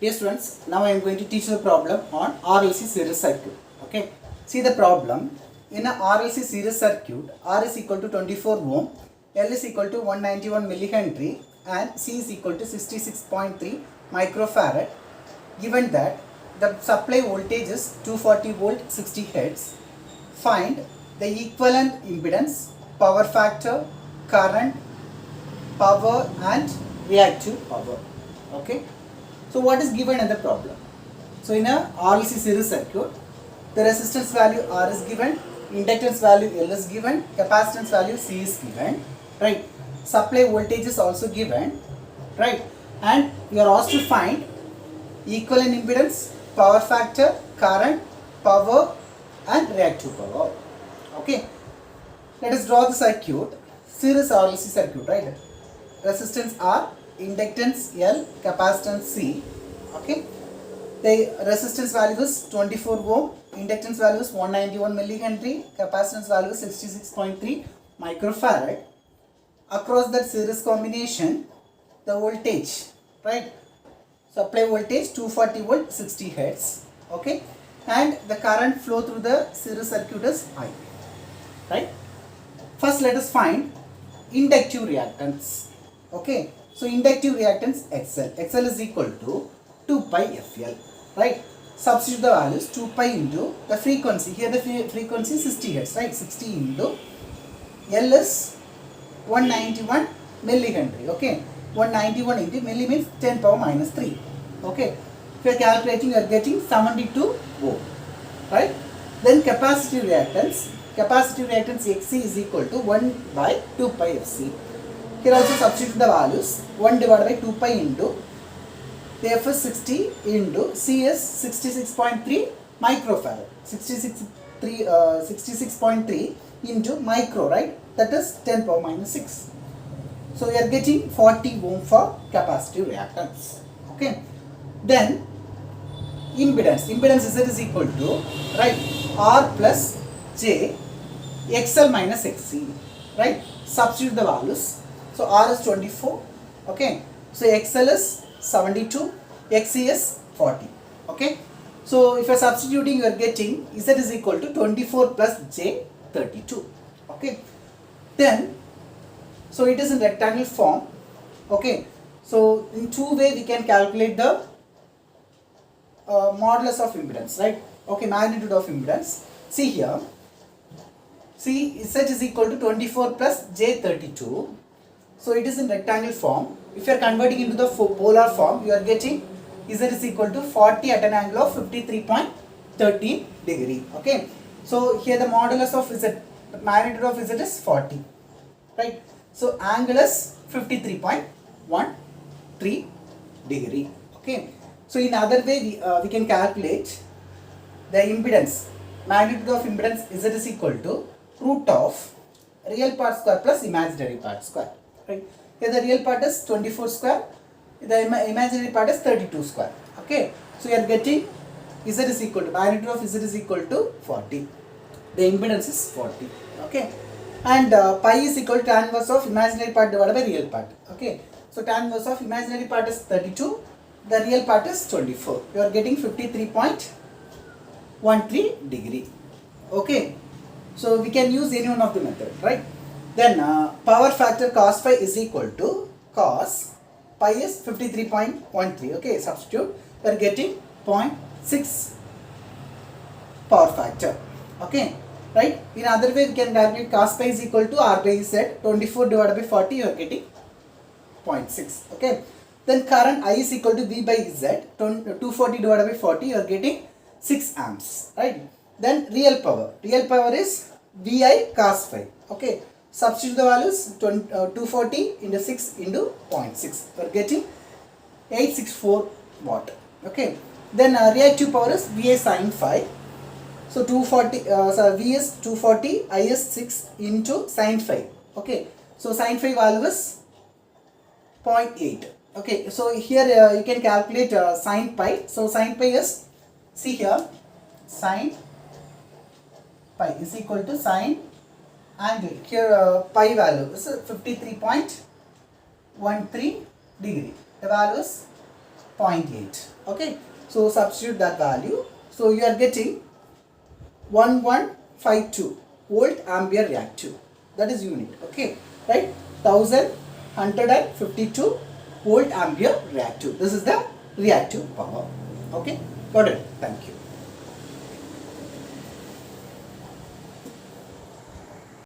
Dear students, now I am going to teach the problem on RLC series circuit. Okay, see the problem. In a RLC series circuit, R is equal to 24 ohm, L is equal to 191 millihenry, and C is equal to 66.3 microfarad. Given that the supply voltage is 240 volt 60 hertz, find the equivalent impedance, power factor, current, power, and reactive power. Okay. So what is given in the problem? So in a RLC series circuit, the resistance value R is given, inductance value L is given, capacitance value C is given, right? Supply voltage is also given, right? And you are asked to find equivalent impedance, power factor, current, power, and reactive power. Okay. Let us draw the circuit, series RLC circuit, right? Resistance R, inductance L, capacitance C. Okay, the resistance value is 24 ohm, inductance value is 191 millihenry, capacitance value is 66.3 microfarad. Across that series combination, the voltage, right? Supply voltage 240 volt 60 hertz. Okay, and the current flow through the series circuit is I. Right? First, let us find inductive reactance. Okay, so inductive reactance XL. XL is equal to 2 pi FL. Right? Substitute the values 2 pi into the frequency. Here the frequency is 60 hertz. Right? 60 into L is 191 millihenry. Okay, 191 into milli means 10 power minus 3. Okay, if you are calculating, you are getting 72 ohm. Right? Then capacitive reactance. Capacitive reactance XC is equal to 1 by 2 pi FC. Here also substitute the values. 1 divided by 2 pi into F is 60 into C is 66.3 microfarad. 66.3 into micro, right? That is 10 power minus 6. So we are getting 40 ohm for capacitive reactance. Okay. Then impedance. Impedance Z is equal to, right, R plus J XL minus XC. Right? Substitute the values. So R is 24. Okay. So XL is 72, XC is 40. Okay. So if you are substituting, you are getting Z is equal to 24 plus J 32. Okay. Then, so it is in rectangle form. Okay. So in two ways we can calculate the modulus of impedance, right? Okay, magnitude of impedance. See here. See, Z is equal to 24 plus J 32. So it is in rectangle form. If you are converting into the polar form, you are getting Z is equal to 40 at an angle of 53.13 degree. Okay. So here the modulus of Z, the magnitude of Z is 40. Right. So angle is 53.13 degree. Okay. So in other way we can calculate the impedance. Magnitude of impedance Z is equal to root of real part square plus imaginary part square. Right. Here the real part is 24 square, the imaginary part is 32 square. Okay. So you are getting Z is equal to, magnitude of Z is equal to 40. The impedance is 40. Okay. And pi is equal to tan inverse of imaginary part divided by real part. Okay. So tan inverse of imaginary part is 32, the real part is 24. You are getting 53.13 degree. Okay. So we can use any one of the method, right? Then power factor cos phi is equal to cos pi is 53.13. Okay, substitute. We are getting 0.6 power factor. Okay, right? In other way, we can calculate cos pi is equal to R by Z. 24 divided by 40, you are getting 0.6. Okay. Then current I is equal to V by Z. 240 divided by 40, you are getting 6 amps. Right? Then real power. Real power is VI cos phi. Okay. Substitute the values 240 into 6 into 0.6. We are getting 864 watt. Okay. Then reactive power is VA sin phi. So 240, V is 240, I is 6 into sin phi. Okay. So sin phi value is 0.8. Okay. So here you can calculate sin pi. So sin pi is, see here, sin pi is equal to sin angle. Here pi value is 53.13 degree. The value is 0.8. Okay, so substitute that value. So you are getting 1152 volt ampere reactive. That is unit. Okay, right? 1152 volt ampere reactive. This is the reactive power. Okay, got it. Thank you.